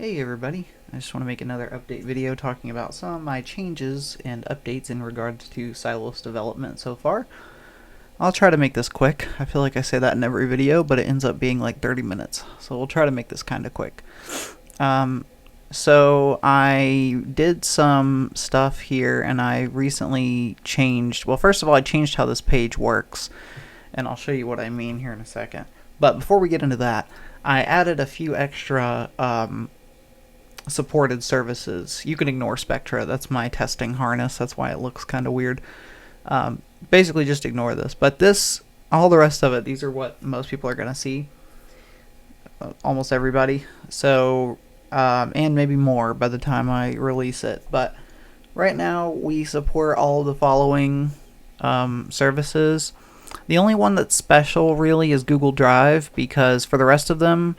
Hey everybody, I just want to make another update video talking about some of my changes and updates in regards to Sylos development so far. I'll try to make this quick. I feel like I say that in every video, but it ends up being like 30 minutes. So we'll try to make this kind of quick. So I did some stuff here and I recently changed, well first of all I changed how this page works, and I'll show you what I mean here in a second. But before we get into that, I added a few extra supported services. You can ignore Spectra, that's my testing harness, that's why it looks kind of weird. Basically just ignore this, but this, all the rest of it, these are what most people are going to see, almost everybody, so and maybe more by the time I release it. But right now we support all of the following services. The only one that's special really is Google Drive, because for the rest of them,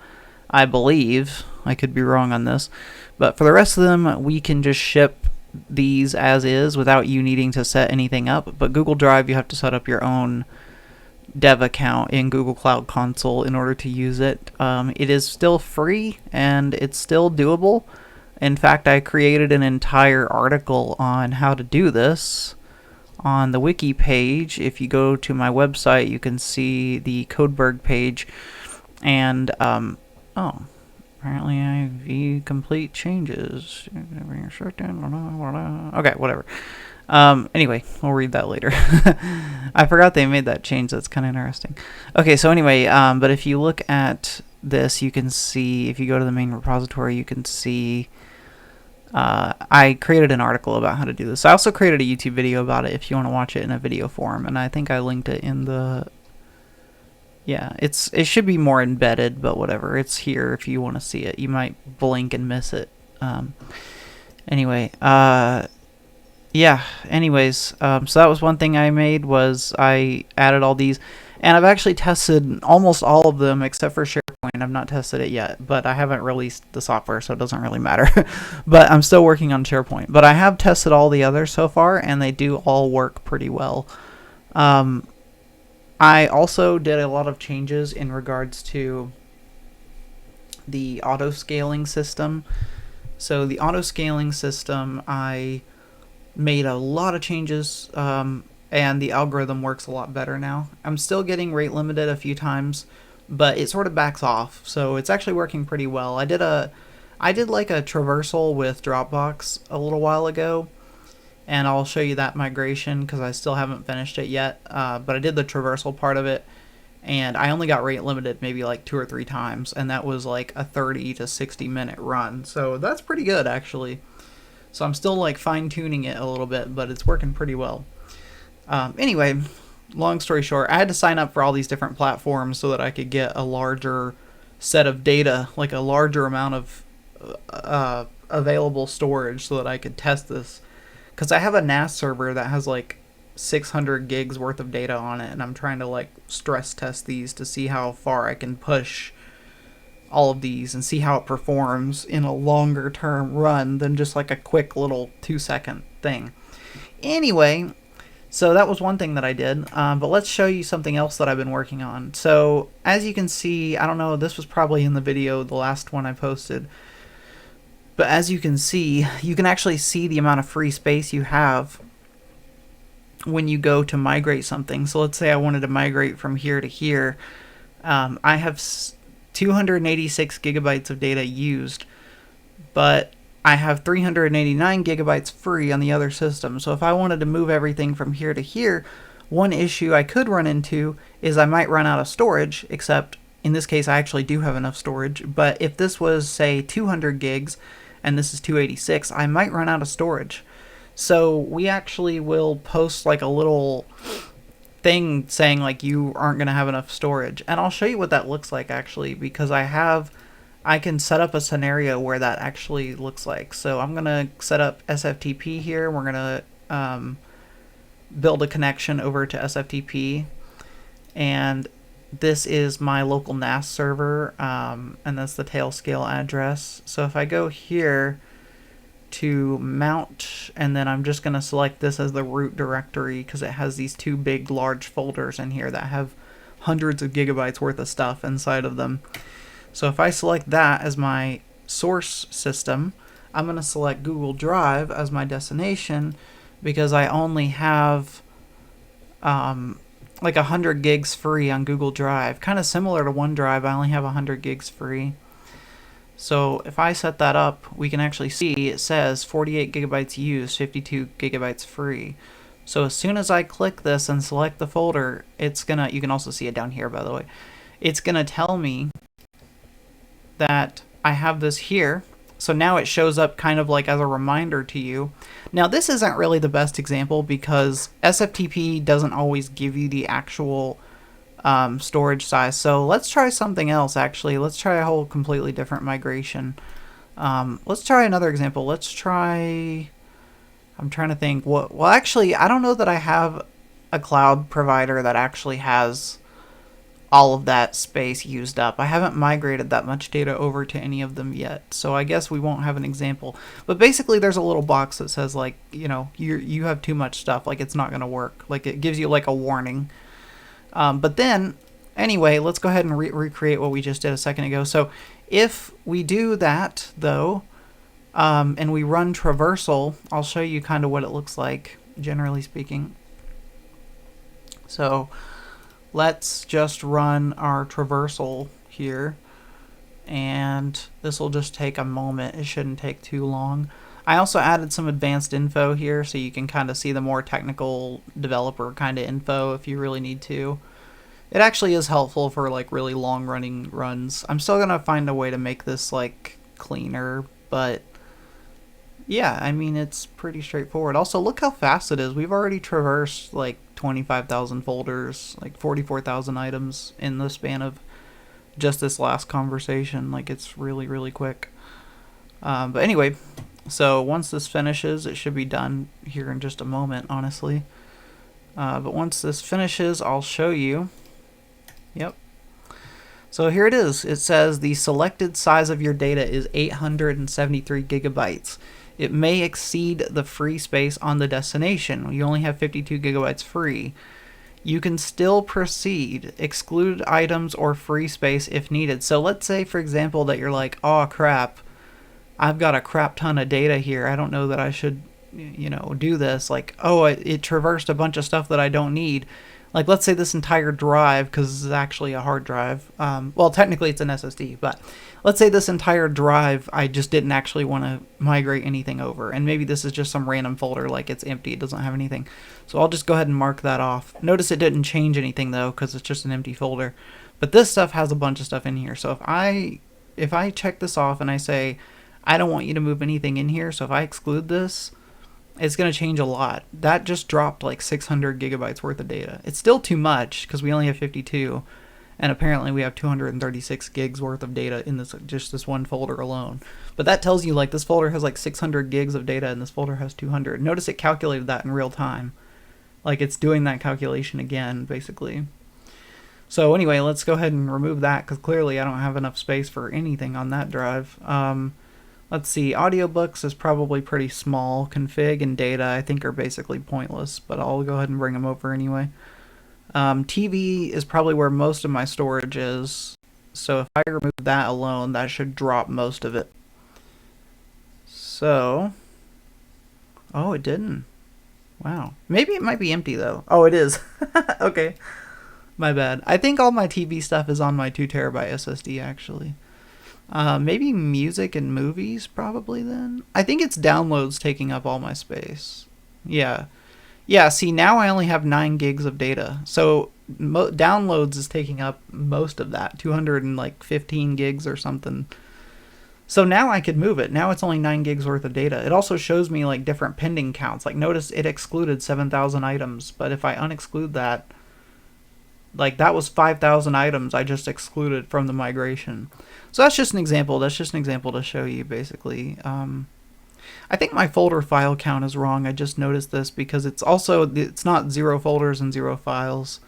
I believe, I could be wrong on this, but for the rest of them we can just ship these as is without you needing to set anything up. But Google Drive, you have to set up your own dev account in Google Cloud Console in order to use it. It is still free and it's still doable. In fact, I created an entire article on how to do this on the wiki page. If you go to my website, you can see the Codeberg page, and oh, apparently I have complete changes. Okay, whatever. Anyway, we'll read that later. I forgot they made that change. That's kind of interesting. Okay, so anyway, but if you look at this, you can see, if you go to the main repository, you can see I created an article about how to do this. I also created a YouTube video about it if you want to watch it in a video form, and I think I linked it in the... Yeah, it should be more embedded, but whatever. It's here if you want to see it. You might blink and miss it. Anyway, yeah, anyways, so that was one thing I made, was I added all these, and I've actually tested almost all of them except for SharePoint. I've not tested it yet, but I haven't released the software, so it doesn't really matter. But I'm still working on SharePoint. But I have tested all the others so far, and they do all work pretty well. I also did a lot of changes in regards to the auto-scaling system. So the auto-scaling system, I made a lot of changes, and the algorithm works a lot better now. I'm still getting rate limited a few times, but it sort of backs off, so it's actually working pretty well. I did like a traversal with Dropbox a little while ago, and I'll show you that migration because I still haven't finished it yet, but I did the traversal part of it, and I only got rate limited maybe like 2 or 3 times, and that was like a 30 to 60 minute run, so that's pretty good actually. So I'm still like fine-tuning it a little bit, but it's working pretty well. Anyway, long story short, I had to sign up for all these different platforms so that I could get a larger set of data, like a larger amount of available storage, so that I could test this. Because I have a NAS server that has like 600 gigs worth of data on it, and I'm trying to like stress test these to see how far I can push all of these and see how it performs in a longer term run than just like a quick little 2-second thing. Anyway, so that was one thing that I did, but let's show you something else that I've been working on. So as you can see, I don't know, this was probably in the video, the last one I posted, but as you can see, you can actually see the amount of free space you have when you go to migrate something. So let's say I wanted to migrate from here to here. I have 286 gigabytes of data used, but I have 389 gigabytes free on the other system. So if I wanted to move everything from here to here, one issue I could run into is I might run out of storage, except in this case I actually do have enough storage. But if this was, say, 200 gigs and this is 286, I might run out of storage. So we actually will post like a little thing saying like you aren't going to have enough storage, and I'll show you what that looks like actually, because I can set up a scenario where that actually looks like. So I'm going to set up SFTP here. We're going to build a connection over to SFTP, and this is my local NAS server, and that's the Tailscale address. So if I go here to mount, and then I'm just going to select this as the root directory because it has these 2 big large folders in here that have hundreds of gigabytes worth of stuff inside of them. So if I select that as my source system, I'm going to select Google Drive as my destination because I only have like 100 gigs free on Google Drive. Kind of similar to OneDrive, I only have 100 gigs free. So if I set that up, we can actually see it says 48 gigabytes used, 52 gigabytes free. So as soon as I click this and select the folder, it's gonna, you can also see it down here by the way, it's gonna tell me that I have this here. So now it shows up kind of like as a reminder to you. Now this isn't really the best example because SFTP doesn't always give you the actual storage size. So let's try something else actually. Let's try a whole completely different migration. Let's try another example. Let's try, I'm trying to think what, well actually I don't know that I have a cloud provider that actually has all of that space used up. I haven't migrated that much data over to any of them yet, so I guess we won't have an example. But basically there's a little box that says like, you know, you have too much stuff, like it's not going to work. Like it gives you like a warning. But then, anyway, let's go ahead and recreate what we just did a second ago. So if we do that, though, and we run traversal, I'll show you kind of what it looks like, generally speaking. So let's just run our traversal here, and this will just take a moment. It shouldn't take too long. I also added some advanced info here so you can kind of see the more technical developer kind of info if you really need to. It actually is helpful for like really long running runs. I'm still gonna find a way to make this like cleaner, but yeah, I mean it's pretty straightforward. Also look how fast it is. We've already traversed like 25,000 folders, like 44,000 items in the span of just this last conversation. Like it's really, really quick. But anyway, so once this finishes, it should be done here in just a moment, honestly. But once this finishes, I'll show you. Yep. So here it is. It says the selected size of your data is 873 gigabytes. It may exceed the free space on the destination. You only have 52 gigabytes free. You can still proceed, exclude items or free space if needed. So let's say, for example, that you're like, oh crap, I've got a crap ton of data here. I don't know that I should, you know, do this. Like, oh, it traversed a bunch of stuff that I don't need. Like, let's say this entire drive, because this is actually a hard drive. Well, technically it's an SSD, but let's say this entire drive, I just didn't actually want to migrate anything over. And maybe this is just some random folder, like it's empty, it doesn't have anything. So I'll just go ahead and mark that off. Notice it didn't change anything though, because it's just an empty folder. But this stuff has a bunch of stuff in here. So if I check this off and I say, I don't want you to move anything in here, so if I exclude this, it's going to change a lot. That just dropped like 600 gigabytes worth of data. It's still too much because we only have 52, and apparently we have 236 gigs worth of data in this just this one folder alone. But that tells you like this folder has like 600 gigs of data and this folder has 200. Notice it calculated that in real time. Like it's doing that calculation again, basically. So anyway, let's go ahead and remove that because clearly I don't have enough space for anything on that drive. Let's see, audiobooks is probably pretty small. Config and data I think are basically pointless, but I'll go ahead and bring them over anyway. TV is probably where most of my storage is, so if I remove that alone, that should drop most of it. So, oh, it didn't. Wow. Maybe it might be empty though. Oh, it is. Okay. My bad. I think all my TV stuff is on my 2 terabyte SSD actually. Maybe music and movies probably then. I think it's downloads taking up all my space. Yeah. Yeah, see now I only have 9 gigs of data. So downloads is taking up most of that, 215 gigs or something. So now I could move it. Now it's only 9 gigs worth of data. It also shows me like different pending counts. Like notice it excluded 7,000 items, but if I unexclude that, like that was 5,000 items I just excluded from the migration. So that's just an example. That's just an example to show you basically. I think my folder file count is wrong. I just noticed this because it's not 0 folders and 0 files.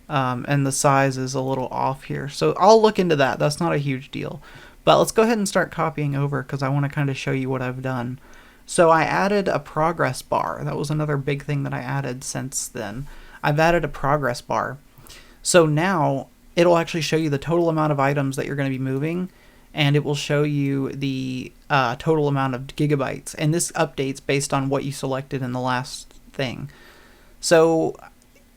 And the size is a little off here. So I'll look into that. That's not a huge deal. But let's go ahead and start copying over because I want to kind of show you what I've done. So I added a progress bar. That was another big thing that I added since then. I've added a progress bar. So now it'll actually show you the total amount of items that you're going to be moving, and it will show you the total amount of gigabytes, and this updates based on what you selected in the last thing. So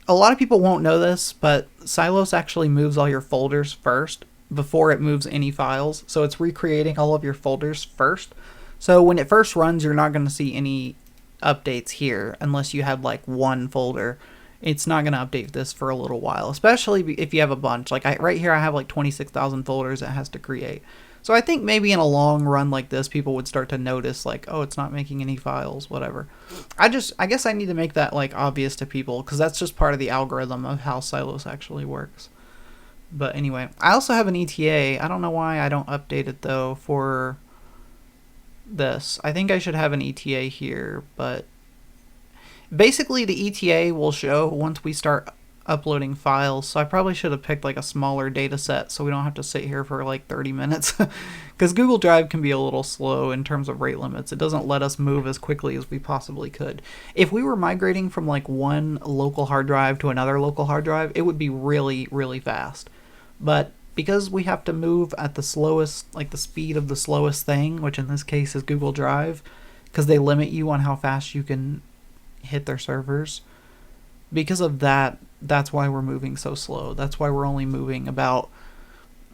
a lot of people won't know this, but Sylos actually moves all your folders first before it moves any files. So it's recreating all of your folders first. So when it first runs, you're not going to see any updates here unless you have like one folder. It's not going to update this for a little while, especially if you have a bunch. Like right here, I have like 26,000 folders it has to create. So I think maybe in a long run like this, people would start to notice like, oh, it's not making any files, whatever. I guess I need to make that like obvious to people, because that's just part of the algorithm of how Sylos actually works. But anyway, I also have an ETA. I don't know why I don't update it though for this. I think I should have an ETA here, but basically the ETA will show once we start uploading files. So I probably should have picked like a smaller data set so we don't have to sit here for like 30 minutes, because Google Drive can be a little slow in terms of rate limits. It doesn't let us move as quickly as we possibly could. If we were migrating from like one local hard drive to another local hard drive, it would be really, really fast. But because we have to move at the slowest, like the speed of the slowest thing, which in this case is Google Drive, because they limit you on how fast you can hit their servers, because of that, that's why we're moving so slow. That's why we're only moving about,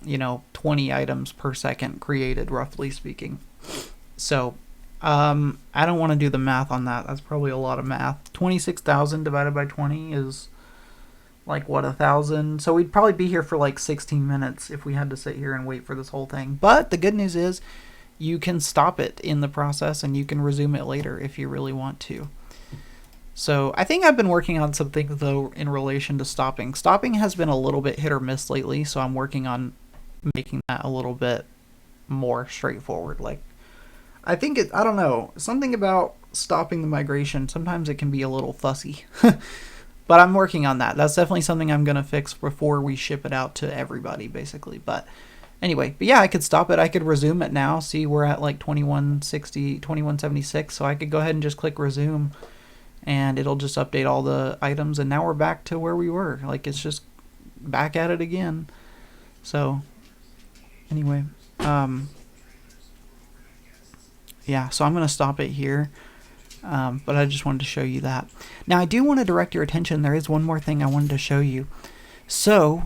20 items per second created, roughly speaking. So I don't want to do the math on that. That's probably a lot of math. 26,000 divided by 20 is like, what, 1,000? So we'd probably be here for like 16 minutes if we had to sit here and wait for this whole thing. But the good news is you can stop it in the process and you can resume it later if you really want to. So I think I've been working on some things though in relation to stopping. Stopping has been a little bit hit or miss lately, so I'm working on making that a little bit more straightforward. Like, I think I don't know, something about stopping the migration, sometimes it can be a little fussy. But I'm working on that. That's definitely something I'm going to fix before we ship it out to everybody, basically. But anyway, but yeah, I could stop it. I could resume it now. See, we're at like 2160, 2176, so I could go ahead and just click resume, and it'll just update all the items, and now we're back to where we were. Like, it's just back at it again. So anyway, yeah, so I'm going to stop it here, but I just wanted to show you that. Now I do want to direct your attention, there is one more thing I wanted to show you. So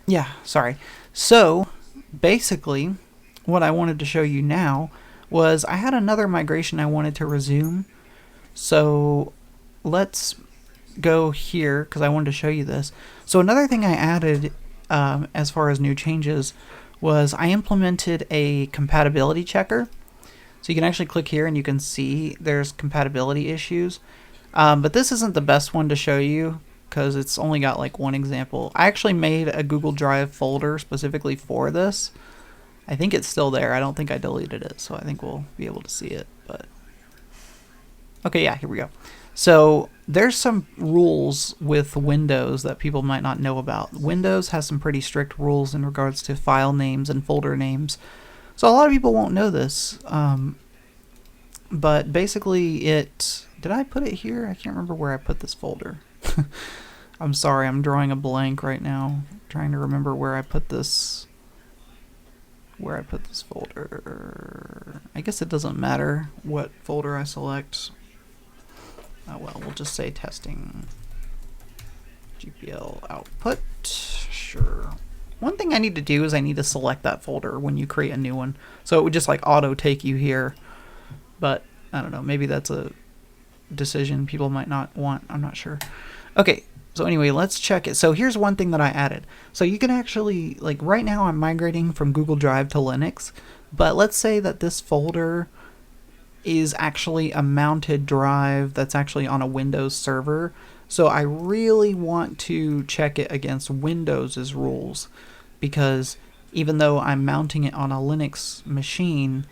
yeah, sorry. So basically what I wanted to show you now was I had another migration I wanted to resume. So let's go here because I wanted to show you this. So another thing I added as far as new changes was I implemented a compatibility checker. So you can actually click here and you can see there's compatibility issues. But this isn't the best one to show you because it's only got like one example. I actually made a Google Drive folder specifically for this. I think it's still there. I don't think I deleted it, so I think we'll be able to see it. But okay, yeah, here we go. So there's some rules with Windows that people might not know about. Windows has some pretty strict rules in regards to file names and folder names. So a lot of people won't know this. But basically did I put it here? I can't remember where I put this folder. I'm sorry, I'm drawing a blank right now. I'm trying to remember where I put this folder. I guess it doesn't matter what folder I select. Oh well, we'll just say testing GPL output. Sure. One thing I need to do is I need to select that folder when you create a new one. So it would just like auto take you here. But I don't know, maybe that's a decision people might not want. I'm not sure. Okay, so anyway, let's check it. So here's one thing that I added. So you can actually, like right now I'm migrating from Google Drive to Linux, but let's say that this folder is actually a mounted drive that's actually on a Windows server. So I really want to check it against Windows's rules, because even though I'm mounting it on a Linux machine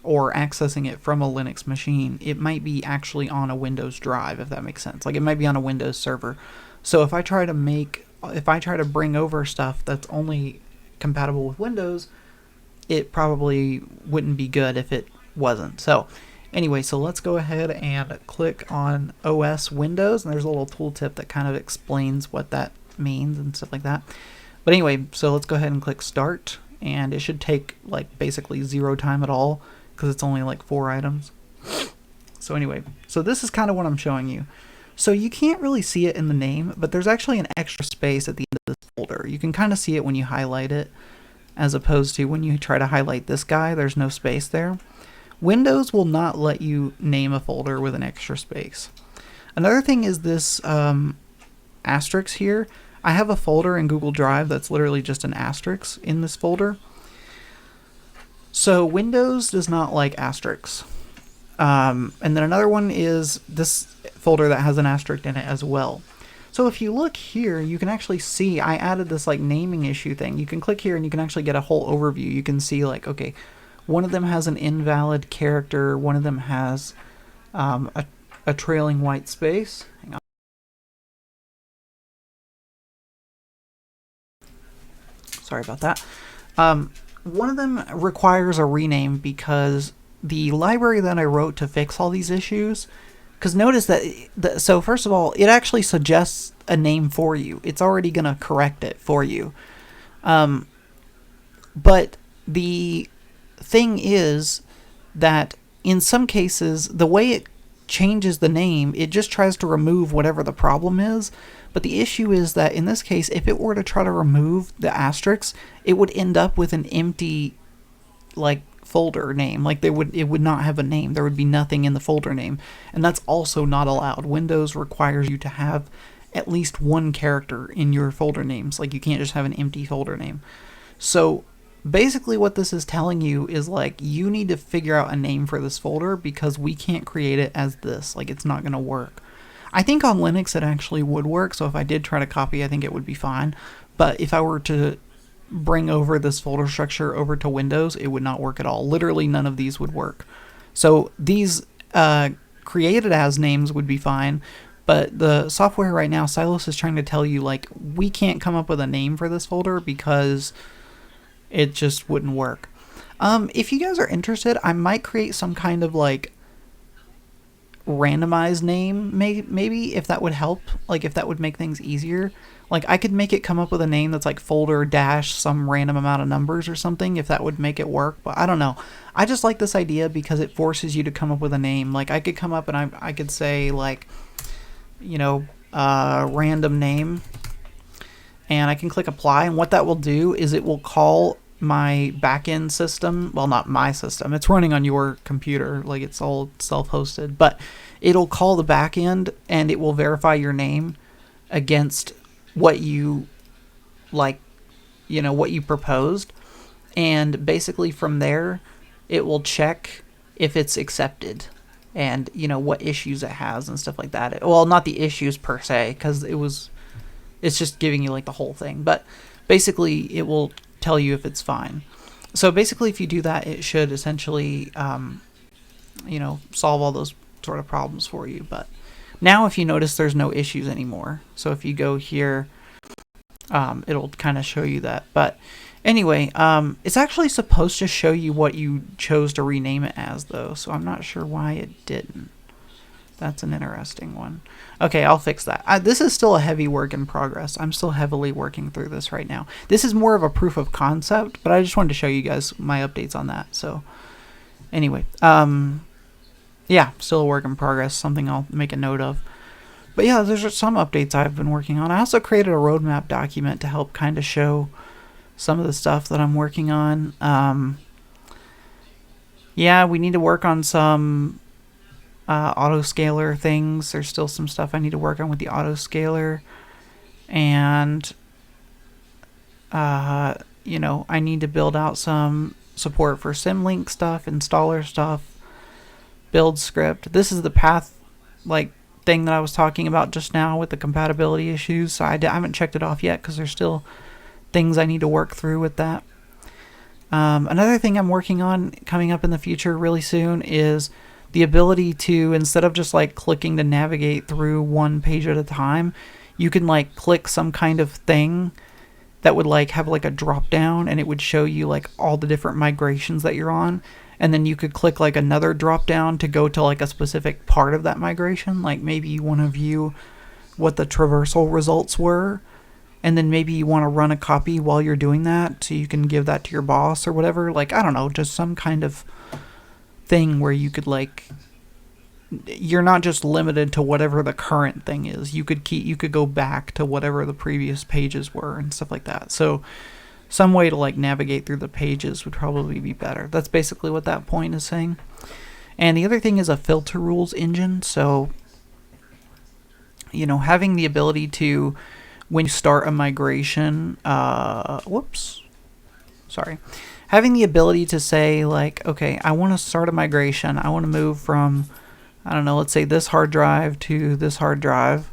or accessing it from a Linux machine, it might be actually on a Windows drive, if that makes sense. Like it might be on a Windows server. So if I try to bring over stuff that's only compatible with Windows, it probably wouldn't be good if it wasn't. So anyway, so let's go ahead and click on OS Windows, and there's a little tooltip that kind of explains what that means and stuff like that. But anyway, so let's go ahead and click start, and it should take like basically 0 time at all because it's only like 4 items. So anyway, so this is kind of what I'm showing you. So you can't really see it in the name, but there's actually an extra space at the end of this folder. You can kind of see it when you highlight it, as opposed to when you try to highlight this guy, there's no space there. Windows will not let you name a folder with an extra space. Another thing is this asterisk here. I have a folder in Google Drive that's literally just an asterisk in this folder. So Windows does not like asterisks. And then another one is this folder that has an asterisk in it as well. So if you look here, you can actually see I added this like naming issue thing. You can click here and you can actually get a whole overview. You can see like, okay, one of them has an invalid character, one of them has a trailing white space. Hang on. Sorry about that. One of them requires a rename because the library that I wrote to fix all these issues, because notice that, so first of all, it actually suggests a name for you. It's already going to correct it for you. But the thing is that in some cases, the way it changes the name, it just tries to remove whatever the problem is. But the issue is that in this case, if it were to try to remove the asterisks, it would end up with an empty like folder name. Like it would not have a name. There would be nothing in the folder name, and that's also not allowed. Windows requires you to have at least one character in your folder names. Like you can't just have an empty folder name. So basically what this is telling you is like you need to figure out a name for this folder because we can't create it as this. Like it's not going to work. I think on Linux it actually would work, so if I did try to copy, I think it would be fine. But if I were to bring over this folder structure over to Windows, it would not work at all. Literally none of these would work. So these created as names would be fine, but the software right now, Sylos, is trying to tell you like we can't come up with a name for this folder because it just wouldn't work. If you guys are interested, I might create some kind of like randomized name, maybe, if that would help, like if that would make things easier. Like I could make it come up with a name that's like folder dash some random amount of numbers or something, if that would make it work. But I don't know. I just like this idea because it forces you to come up with a name. Like I could come up and I could say like, you know, random name, and I can click apply, and what that will do is it will call my backend system. Well, not my system, it's running on your computer, like it's all self-hosted, but it'll call the backend and it will verify your name against what you like, you know, what you proposed, and basically from there it will check if it's accepted and, you know, what issues it has and stuff like that. Well, not the issues per se, because it's just giving you like the whole thing, but basically it will tell you if it's fine. So basically if you do that, it should essentially you know, solve all those sort of problems for you. But now if you notice, there's no issues anymore. So if you go here, it'll kind of show you that. But anyway, it's actually supposed to show you what you chose to rename it as though, so I'm not sure why it didn't. That's an interesting one. Okay, I'll fix that. This is still a heavy work in progress. I'm still heavily working through this right now. This is more of a proof of concept, but I just wanted to show you guys my updates on that. So anyway, yeah, still a work in progress, something I'll make a note of. But yeah, there's some updates I've been working on. I also created a roadmap document to help kind of show some of the stuff that I'm working on. Yeah, we need to work on some autoscaler things. There's still some stuff I need to work on with the autoscaler, and you know, I need to build out some support for Symlink stuff, installer stuff, build script. This is the path like thing that I was talking about just now with the compatibility issues. So I haven't checked it off yet because there's still things I need to work through with that. Another thing I'm working on coming up in the future really soon is the ability to, instead of just like clicking to navigate through one page at a time, you can like click some kind of thing that would like have like a drop down, and it would show you like all the different migrations that you're on, and then you could click like another drop down to go to like a specific part of that migration. Like maybe you want to view what the traversal results were, and then maybe you want to run a copy while you're doing that so you can give that to your boss or whatever. Like, I don't know, just some kind of thing where you could like, you're not just limited to whatever the current thing is. You could go back to whatever the previous pages were and stuff like that. So some way to like navigate through the pages would probably be better. That's basically what that point is saying. And the other thing is a filter rules engine. So, you know, having the ability to, when you start a migration, having the ability to say like, okay, I want to start a migration. I want to move from, I don't know, let's say this hard drive to this hard drive.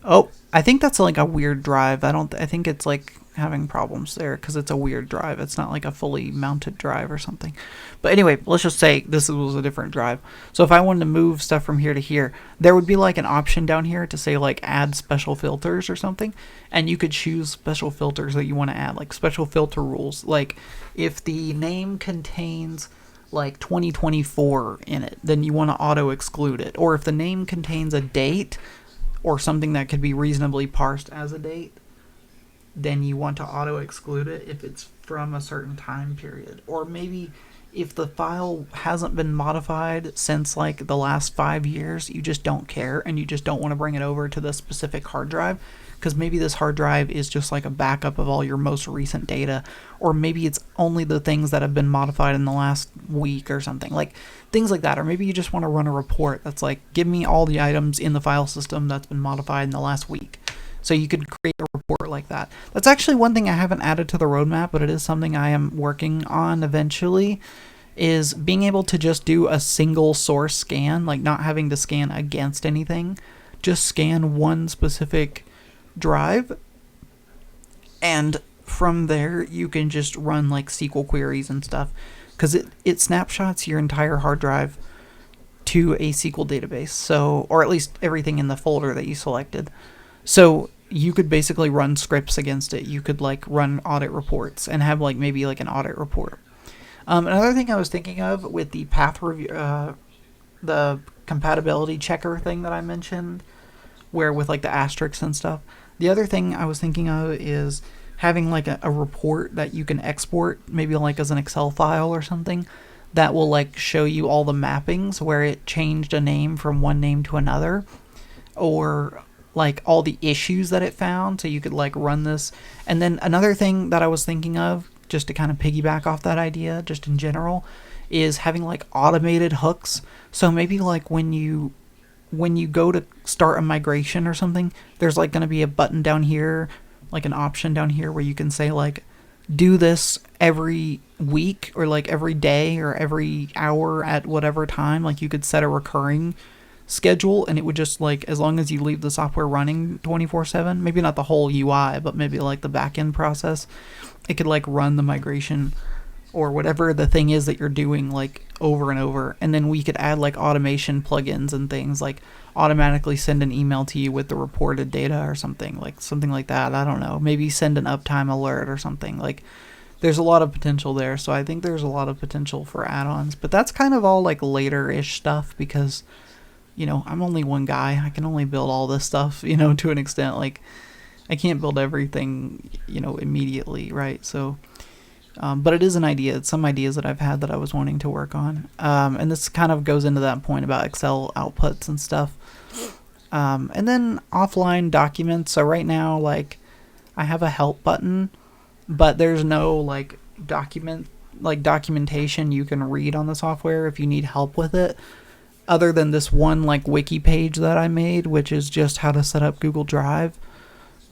Oh, I think that's like a weird drive. I think it's like having problems there because it's a weird drive. It's not like a fully mounted drive or something. But anyway, let's just say this was a different drive. So if I wanted to move stuff from here to here, there would be like an option down here to say like add special filters or something. And you could choose special filters that you want to add, like special filter rules. Like if the name contains like 2024 in it, then you want to auto exclude it. Or if the name contains a date or something that could be reasonably parsed as a date, then you want to auto exclude it if it's from a certain time period. Or maybe if the file hasn't been modified since like the last 5 years, you just don't care and you just don't want to bring it over to the specific hard drive, because maybe this hard drive is just like a backup of all your most recent data, or maybe it's only the things that have been modified in the last week or something, like things like that. Or maybe you just want to run a report that's like, give me all the items in the file system that's been modified in the last week. So you could create a report like that. That's actually one thing I haven't added to the roadmap, but it is something I am working on eventually, is being able to just do a single source scan, like not having to scan against anything, just scan one specific drive, and from there you can just run like SQL queries and stuff, because it snapshots your entire hard drive to a SQL database, so, or at least everything in the folder that you selected. So you could basically run scripts against it. You could like run audit reports and have like maybe like an audit report. Another thing I was thinking of with the path review, the compatibility checker thing that I mentioned, where with like the asterisks and stuff. The other thing I was thinking of is having like a report that you can export, maybe like as an Excel file or something, that will like show you all the mappings where it changed a name from one name to another, or like all the issues that it found, so you could like run this. And then another thing that I was thinking of, just to kind of piggyback off that idea, just in general, is having like automated hooks. So maybe like when you go to start a migration or something, there's like going to be a button down here, like an option down here where you can say like, do this every week or like every day or every hour at whatever time. Like you could set a recurring schedule, and it would just like, as long as you leave the software running 24/7, maybe not the whole UI, but maybe like the back-end process, it could like run the migration or whatever the thing is that you're doing like over and over. And then we could add like automation plugins and things, like automatically send an email to you with the reported data or something like that. I don't know, maybe send an uptime alert or something. Like there's a lot of potential there. So I think there's a lot of potential for add-ons, but that's kind of all like later-ish stuff, because you know, I'm only one guy. I can only build all this stuff, you know, to an extent. Like, I can't build everything, you know, immediately, right? So, but it is an idea. It's some ideas that I've had that I was wanting to work on. And this kind of goes into that point about Excel outputs and stuff. And then offline documents. So right now, like, I have a help button, but there's no, like, documentation you can read on the software if you need help with it, other than this one like wiki page that I made, which is just how to set up Google Drive.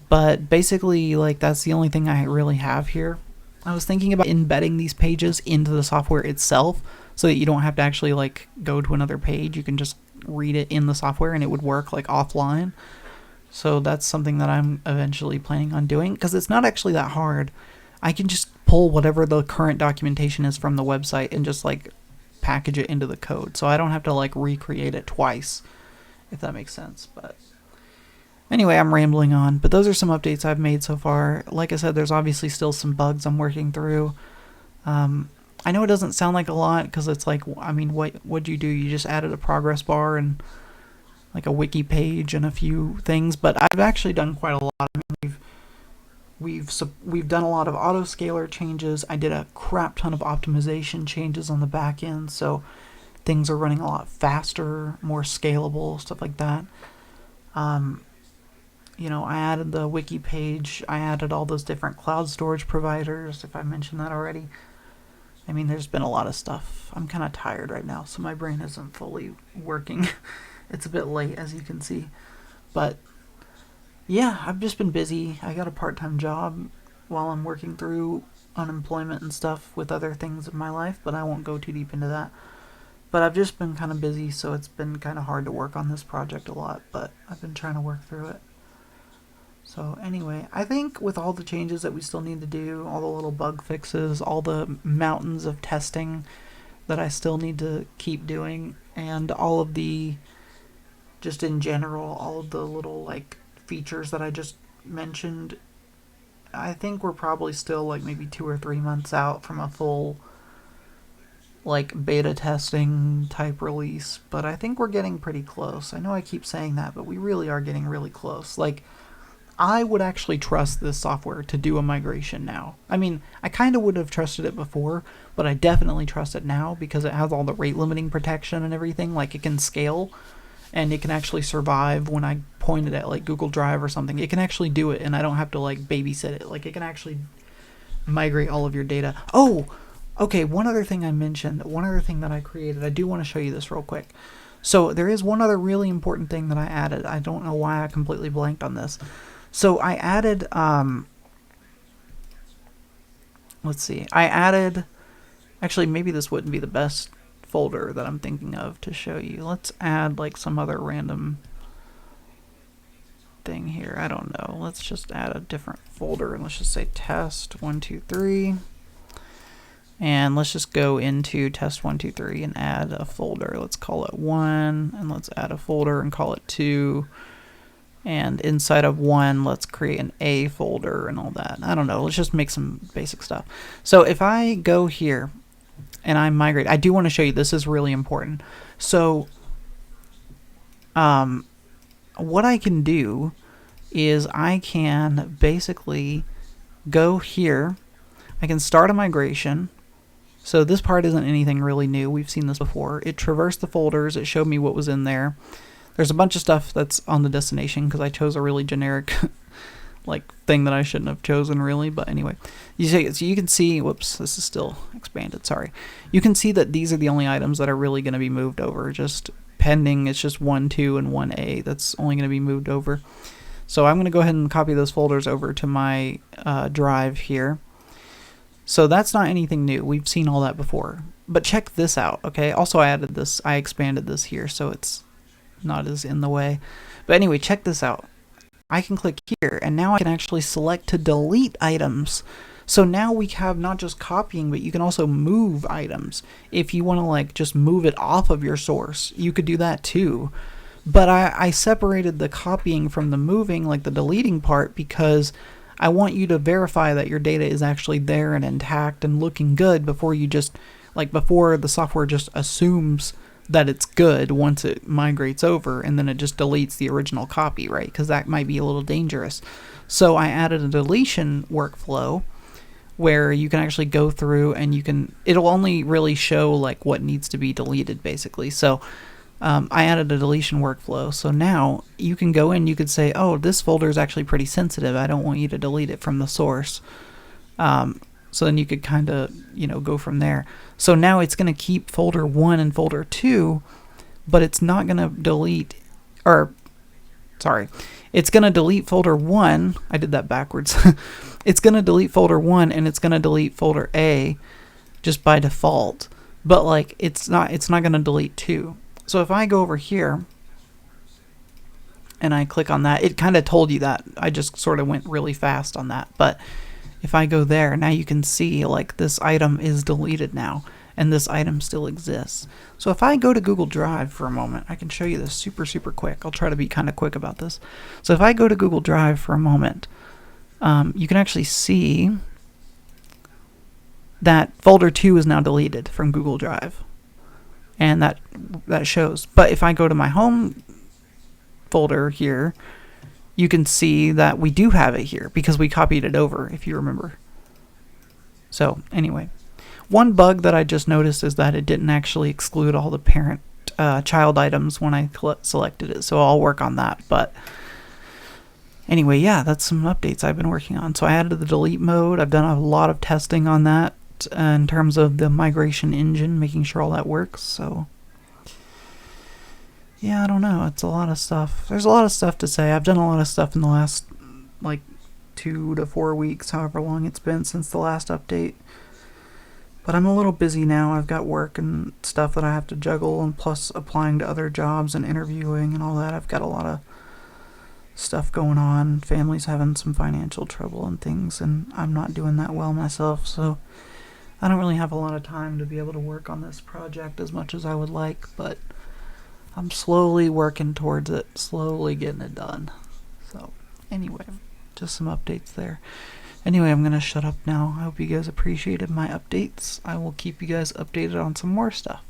But basically, like, that's the only thing I really have here. I was thinking about embedding these pages into the software itself so that you don't have to actually like go to another page. You can just read it in the software and it would work like offline. So that's something that I'm eventually planning on doing, because it's not actually that hard. I can just pull whatever the current documentation is from the website and just like package it into the code, so I don't have to like recreate it twice, if that makes sense. But anyway, I'm rambling on, but those are some updates I've made so far. Like I said, there's obviously still some bugs I'm working through. I know it doesn't sound like a lot, because it's like, I mean, what'd you do? You just added a progress bar and like a wiki page and a few things, but I've actually done quite a lot. I mean, we've done a lot of autoscaler changes. I did a crap ton of optimization changes on the back end, so things are running a lot faster, more scalable, stuff like that. I added the wiki page. I added all those different cloud storage providers, if I mentioned that already. I mean, there's been a lot of stuff. I'm kind of tired right now, so my brain isn't fully working. It's a bit late, as you can see. But yeah, I've just been busy. I got a part-time job while I'm working through unemployment and stuff with other things in my life, but I won't go too deep into that. But I've just been kind of busy, so it's been kind of hard to work on this project a lot, but I've been trying to work through it. So anyway, I think with all the changes that we still need to do, all the little bug fixes, all the mountains of testing that I still need to keep doing, and all of the, just in general, all of the little like features that I just mentioned, I think we're probably still like maybe 2 or 3 months out from a full like beta testing type release, but I think we're getting pretty close. I know I keep saying that, but we really are getting really close. Like, I would actually trust this software to do a migration now. I mean, I kind of would have trusted it before, but I definitely trust it now because it has all the rate limiting protection and everything. Like, it can scale, and it can actually survive when I point it at like Google Drive or something. It can actually do it, and I don't have to like babysit it. Like, it can actually migrate all of your data. Oh, okay, one other thing I mentioned, one other thing that I created, I do want to show you this real quick. So there is one other really important thing that I added. I don't know why I completely blanked on this. So I added, let's see, actually maybe this wouldn't be the best folder that I'm thinking of to show you. Let's add like some other random thing here. I don't know. Let's just add a different folder and let's just say test 1, 2, 3. And let's just go into test 1, 2, 3 and add a folder. Let's call it 1, and let's add a folder and call it 2. And inside of 1, let's create an A folder and all that. I don't know. Let's just make some basic stuff. So if I go here and I migrate, I do want to show you, this is really important. So what I can do is I can basically go here. I can start a migration. So this part isn't anything really new. We've seen this before. It traversed the folders. It showed me what was in there. There's a bunch of stuff that's on the destination because I chose a really generic like thing that I shouldn't have chosen really, but anyway. So you can see, whoops, this is still expanded, sorry. You can see that these are the only items that are really going to be moved over. Just pending, it's just 1, 2, and 1A. That's only going to be moved over. So I'm going to go ahead and copy those folders over to my drive here. So that's not anything new. We've seen all that before. But check this out, okay? Also I added this, I expanded this here so it's not as in the way. But anyway, check this out. I can click here and now I can actually select to delete items. So now we have not just copying, but you can also move items. If you want to like just move it off of your source, you could do that too. But I separated the copying from the moving, like the deleting part, because I want you to verify that your data is actually there and intact and looking good before you just, like before the software just assumes that it's good once it migrates over and then it just deletes the original copy, right? Because that might be a little dangerous. So I added a deletion workflow where you can actually go through and it'll only really show like what needs to be deleted basically. So I added a deletion workflow. So now you can go in, you could say, oh, this folder is actually pretty sensitive. I don't want you to delete it from the source. So then you could kind of, go from there. So now it's going to keep folder 1 and folder 2, but it's not going to delete, it's going to delete folder 1. I did that backwards. It's going to delete folder 1 and it's going to delete folder A just by default. But like it's not going to delete 2. So if I go over here and I click on that, it kind of told you that. I just sort of went really fast on that. But if I go there, now you can see like this item is deleted now and this item still exists. So if I go to Google Drive for a moment, I can show you this super quick. I'll try to be kind of quick about this. So if I go to Google Drive for a moment, you can actually see that folder 2 is now deleted from Google Drive. And that shows. But if I go to my home folder here you can see that we do have it here because we copied it over, if you remember. So anyway, one bug that I just noticed is that it didn't actually exclude all the parent child items when I selected it. So I'll work on that. But anyway, yeah, that's some updates I've been working on. So I added the delete mode. I've done a lot of testing on that in terms of the migration engine, making sure all that works. So yeah, I don't know. It's a lot of stuff. There's a lot of stuff to say. I've done a lot of stuff in the last, like, 2 to 4 weeks, however long it's been since the last update. But I'm a little busy now. I've got work and stuff that I have to juggle, and plus applying to other jobs and interviewing and all that. I've got a lot of stuff going on. Family's having some financial trouble and things, and I'm not doing that well myself, so I don't really have a lot of time to be able to work on this project as much as I would like, but I'm slowly working towards it, slowly getting it done. So anyway, just some updates there. Anyway, I'm going to shut up now. I hope you guys appreciated my updates. I will keep you guys updated on some more stuff.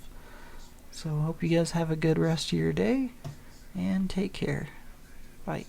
So I hope you guys have a good rest of your day, and take care. Bye.